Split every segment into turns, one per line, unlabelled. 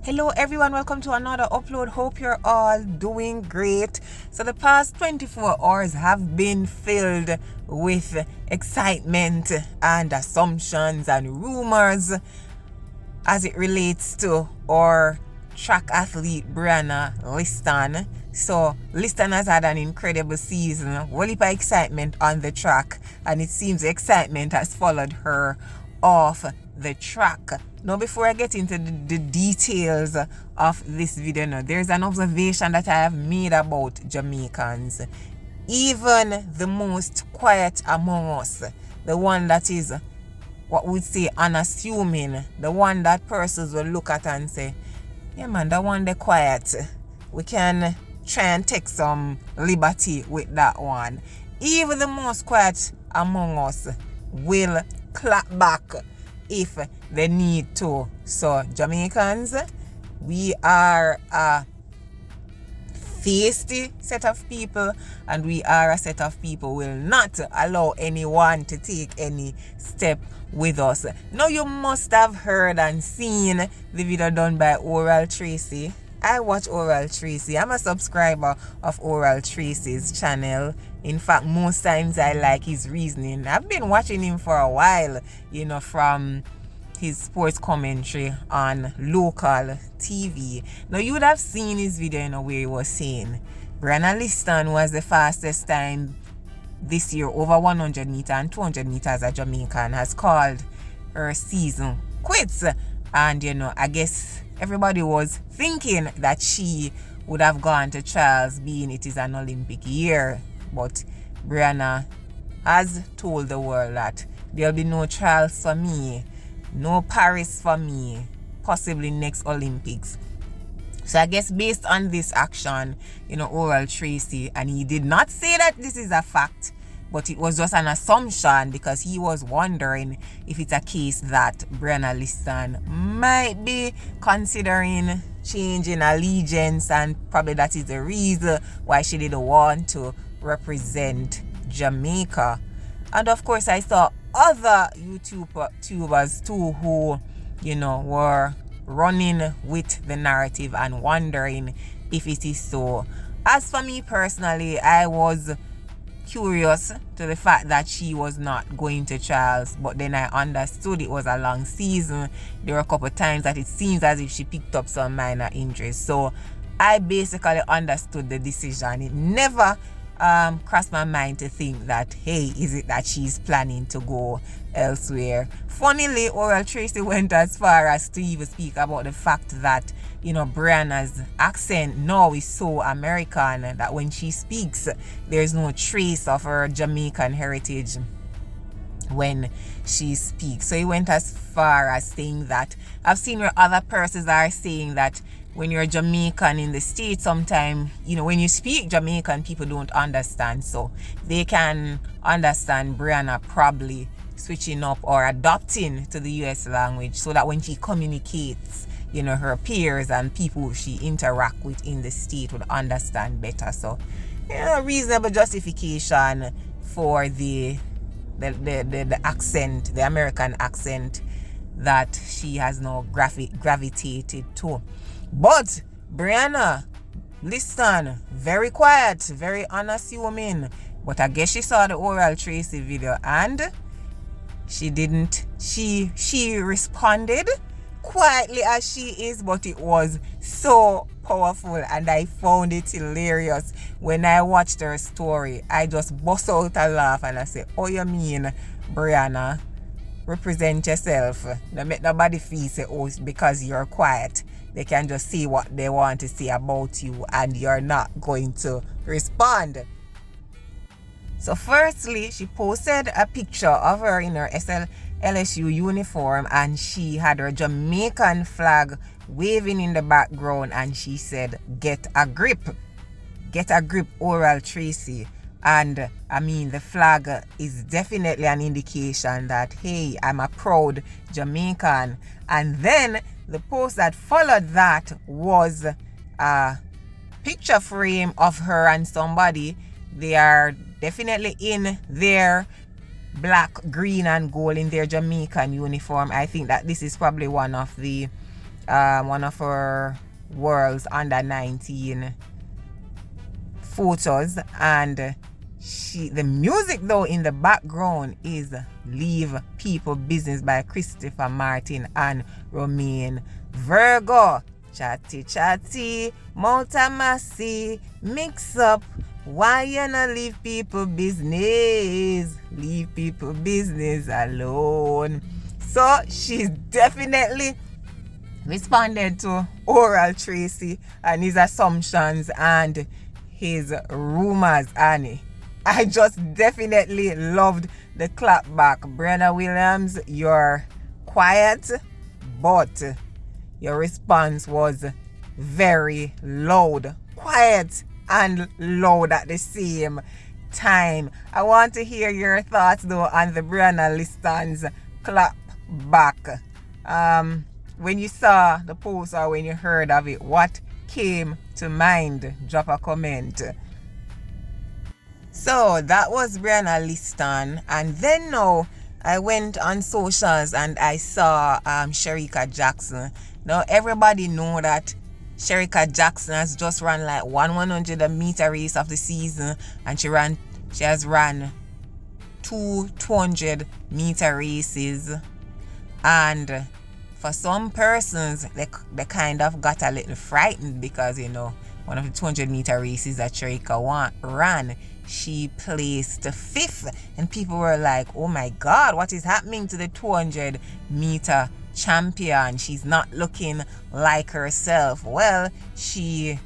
Hello everyone, welcome to another upload. Hope you're all doing great. So the past 24 hours have been filled with excitement and assumptions and rumors as it relates to our track athlete Brianna Lyston. So Lyston has had an incredible season, a whole heap of excitement on the track, and it seems the excitement has followed her off the track. Now, before I get into the details of this video, there's an observation that I have made about Jamaicans. Even the most quiet among us, the one that is what we'd say unassuming, the one that persons will look at and say, yeah man, that one they're quiet. We can try and take some liberty with that one. Even the most quiet among us will clap back if they need to. So Jamaicans, we are a feisty set of people, and we are a set of people who will not allow anyone to take any step with us. Now, you must have heard and seen the video done by Oral Tracy. I watch Oral Tracy. I'm a subscriber of Oral Tracy's channel. In fact, most times I like his reasoning. I've been watching him for a while, from his sports commentary on local TV. Now, you would have seen his video, where he was saying Brianna Lyston was the fastest time this year over 100 meters and 200 meters a Jamaican, has called her season quits. And, I guess everybody was thinking that she would have gone to trials, being it is an Olympic year. But Brianna has told the world that there'll be no trials for me, no Paris for me, possibly next Olympics. So I guess based on this action, Oral Tracy, and he did not say that this is a fact, but it was just an assumption, because he was wondering if it's a case that Brianna Lyston might be considering changing allegiance, and probably that is the reason why she didn't want to represent Jamaica. And of course, I saw other YouTubers too who, were running with the narrative and wondering if it is so. As for me personally, I was curious to the fact that she was not going to trials, but then I understood it was a long season. There were a couple of times that it seems as if she picked up some minor injuries. So I basically understood the decision. It never crossed my mind to think that, hey, is it that she's planning to go elsewhere? Funnily, Oral Tracy went as far as to even speak about the fact that, Brianna's accent now is so American that when she speaks, there's no trace of her Jamaican heritage when she speaks. So he went as far as saying that. I've seen where other persons are saying that when you're Jamaican in the States, sometimes, when you speak Jamaican, people don't understand. So they can understand Brianna probably switching up or adopting to the US language, so that when she communicates, her peers and people she interact with in the state would understand better. So, reasonable justification for the accent, the American accent that she has now gravitated to. But Brianna Lyston, very quiet, very unassuming. But I guess she saw the Oral Tracy video and she responded quietly as she is, but it was so powerful, and I found it hilarious. When I watched her story, I just bust out a laugh and I said, oh, you mean, Brianna, represent yourself. Don't make nobody feel say, oh, because you're quiet, they can just say what they want to say about you and you're not going to respond. So firstly, she posted a picture of her in her LSU uniform, and she had her Jamaican flag waving in the background, and she said, get a grip, Oral Tracy. And I mean, the flag is definitely an indication that, hey, I'm a proud Jamaican. And then the post that followed that was a picture frame of her and somebody. They are definitely in their black, green, and gold in their Jamaican uniform. I think that this is probably one of the one of her world's under 19 photos, and the music though in the background is Leave People Business by Christopher Martin and Romain Virgo. Chatty chatty, multi-massy, mix up. Why you not leave people business? Leave people business alone. So she's definitely responded to Oral Tracy and his assumptions and his rumors, and I just definitely loved the clap back. Brianna Williams, you're quiet, but your response was very loud. Quiet and loud at the same time. I want to hear your thoughts though on the Brianna Lyston's clap back. When you saw the post or when you heard of it, what came to mind? Drop a comment. So that was Brianna Lyston, and then now I went on socials and I saw Shericka Jackson. Now everybody know that Shericka Jackson has just run like 100 meter race of the season, and she has run 200 meter races, and for some persons they kind of got a little frightened because, you know, one of the 200 meter races that Shericka ran, she placed 5th, and people were like, oh my god, what is happening to the 200 meter champion? She's not looking like herself. Well, she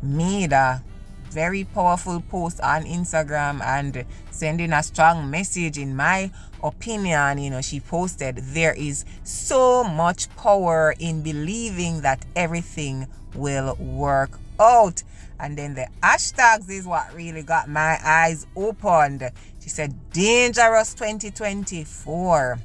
made a very powerful post on Instagram and sending a strong message. In my opinion, you know, she posted, there is so much power in believing that everything will work out. And then the hashtags is what really got my eyes opened. She said, dangerous 2024.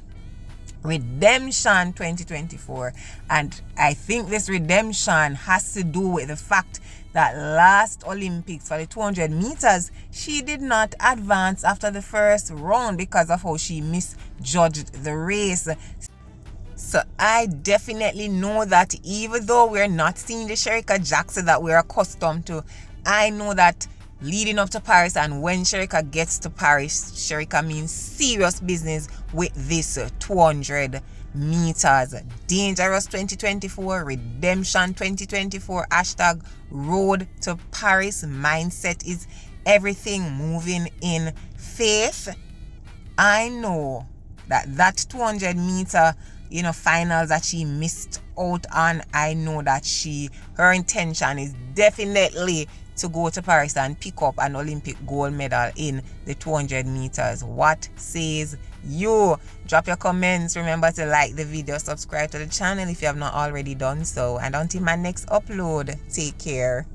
Redemption 2024. And I think this redemption has to do with the fact that last Olympics for the 200 meters, she did not advance after the first round because of how she misjudged the race. So I definitely know that even though we're not seeing the Shericka Jackson that we're accustomed to, I know that leading up to Paris, and when Shericka gets to Paris, Shericka means serious business with this 200 meters. Dangerous 2024, redemption 2024, hashtag road to Paris. Mindset is everything, moving in faith. I know that 200 meter, you know, finals that she missed out on, I know that her intention is definitely to go to Paris and pick up an Olympic gold medal in the 200 meters. What says you? Drop your comments. Remember to like the video, subscribe to the channel if you have not already done so, and until my next upload, take care.